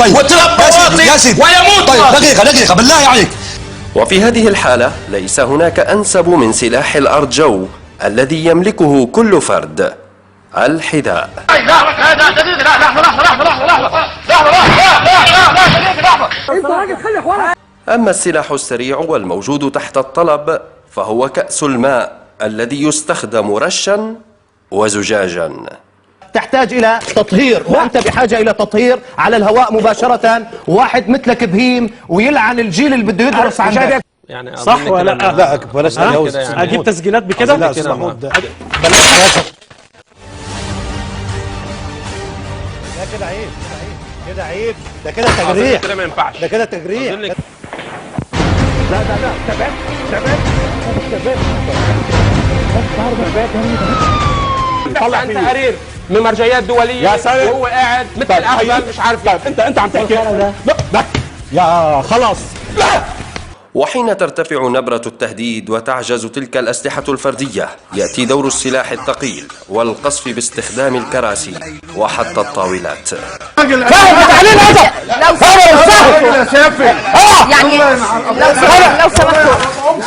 طيب وتربى واطي ويموت. طيب دقيقة بالله عليك. وفي هذه الحالة ليس هناك أنسب من سلاح الأرض جو الذي يملكه كل فرد: الحذاء. أما السلاح السريع والموجود تحت الطلب فهو كأس الماء الذي يستخدم رشا وزجاجا. تحتاج إلى تطهير، وأنت بحاجة إلى تطهير على الهواء مباشرة. واحد مثلك بهيم ويلعن الجيل اللي بده يدرس عندك. يعني صح ولا لا؟ لا بلاش تجاوز. اجيب تسجيلات بكده؟ لا استاذ محمود لا كده عيب، كده عيب، ده كده تجريح، كده ما ينفعش، ده كده تجريح. لا تبعت طلع تقارير من مرجعيات دوليه وهو قاعد مثل الاهبل مش عارف. انت عم تحكي يا خلاص. وحين ترتفع نبرة التهديد وتعجز تلك الأسلحة الفردية يأتي دور السلاح الثقيل والقصف باستخدام الكراسي وحتى الطاولات. يعني لو سمحتوا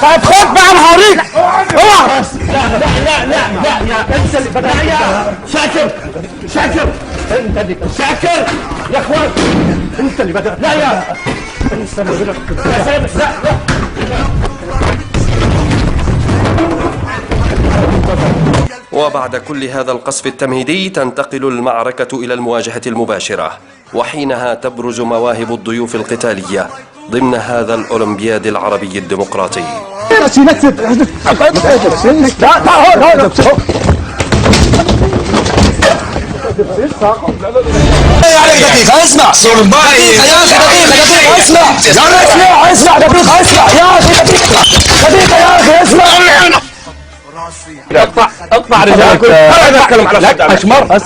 طيب خد بقى انا هوريك. اوعى. لا انت اللي بدأ. شاكر انت اللي شاكر يا اخوان. انت اللي بدأ. لا يا انت اللي بدأ. لا وبعد كل هذا القصف التمهيدي تنتقل المعركة إلى المواجهة المباشرة، وحينها تبرز مواهب الضيوف القتالية ضمن هذا الأولمبياد العربي الديمقراطي. دقيقة اسمع. دقيقة يا أخي، دقيقة اسمع. اسمع دقيقة اسمع يا أخي، دقيقة يا أخي اسمع. اقطع رجالك. انا اتكلم على صوت اشمر.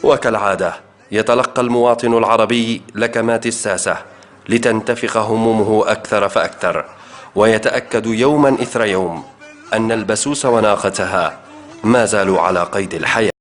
وكالعادة يتلقى المواطن العربي لكمات الساسة لتنتفخ همومه أكثر فأكثر، ويتأكد يوما إثر يوم أن البسوس وناقتها ما زالوا على قيد الحياة.